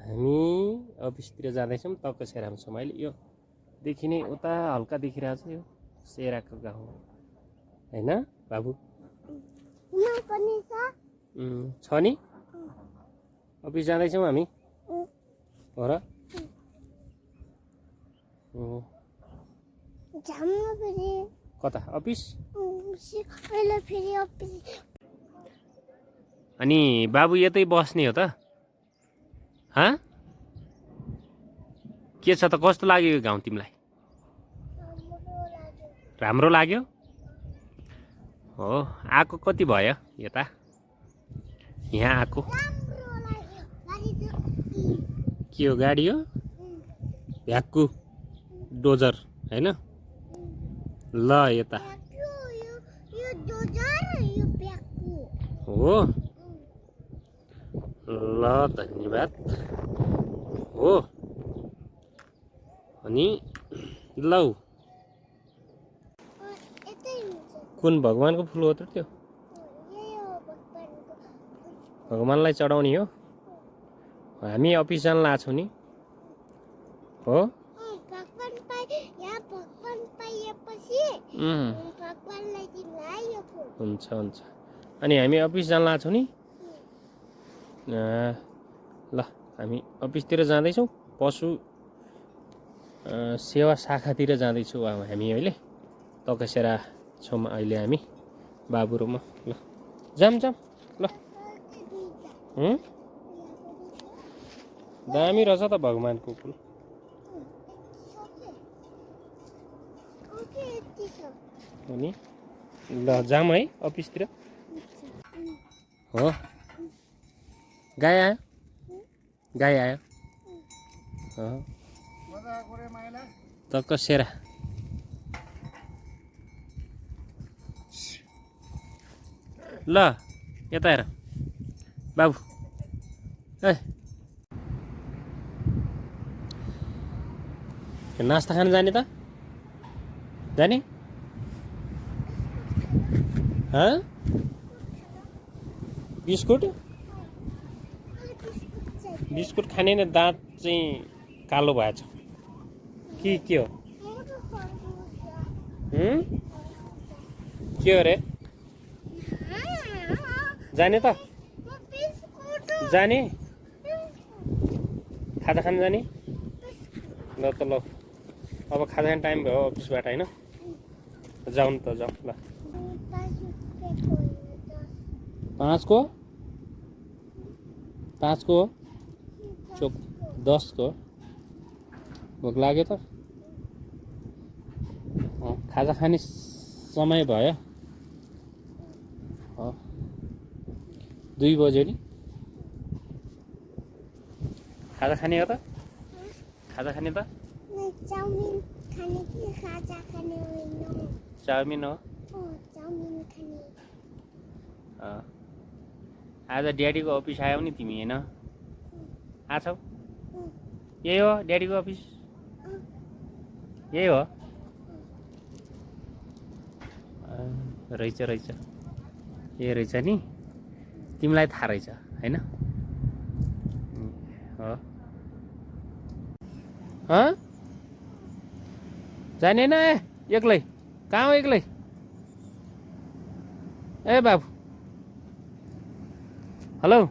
हामी अफिसतिर जाँदैछौँ। तक्क सेरामा छौँ अहिले। यो देखिने उता हल्का देखिरहेको छ, यो सेराको गाउँ होइन बाबु? छ नि। अफिस जाँदैछौँ हामी हो र? कता अफिस? अनि बाबु यतै बस्ने हो त? के छ त, कस्तो लाग्यो यो गाउँ तिमीलाई? राम्रो लाग्यो? हो, आएको कति भयो यता यहाँ आएको? के हो, गाडी हो? भ्याक्कु डोजर होइन? ल यता हो। ल धन्यवाद। हो अनि लौ, कुन भगवानको फुल हो त त्यो? भगवानलाई चढाउने हो। हामी अफिस जान लाग्छौँ नि हो। हुन्छ हुन्छ। अनि हामी अफिस जान लाग्छौँ नि। ल हामी अफिसतिर जाँदैछौँ। पशु सेवा शाखातिर जाँदैछौँ अब हामी अहिले। तकसेरा छौँ अहिले हामी बाबु र म। ल जाम ल। दामी रहेछ त भगवानको फुल। अनि ल जाम है अफिसतिर। हो, गाई आयो? गाई आयो? तकसेरा ल यता हेर बाबु। ए नास्ता खान जाने त? जाने? बिस्कुट? बिस्कुट खाने न, दाँत चाहिँ कालो भएछ के हो? के हो रे? जाने त? जाने? खाजा खान जाने? ल त ल, अब खाजा खाने टाइम भयो अफिसबाट होइन? जाउँ त जाउँ ल। 5 को? 5 को? चोक 10 को? भोक लाग्यो त? खाजा खाने समय भयो। 2 बज्यो नि। खाजा खाने हो त? खाजा खाने त? चाउमिन खाने कि खाजा खाने होइन? चाउमिन हो। चाउमिन खाने। आज ड्याडीको अफिस आयौ नि तिमी होइन? आछौ? यही हो ड्याडीको अफिस? यही हो? रहेछ रहेछ, ए रहेछ नि। तिमीलाई थाहा रहेछ होइन? हो, जाने न एक्लै? कहाँ हो एक्लै? ए बाबु हेलो।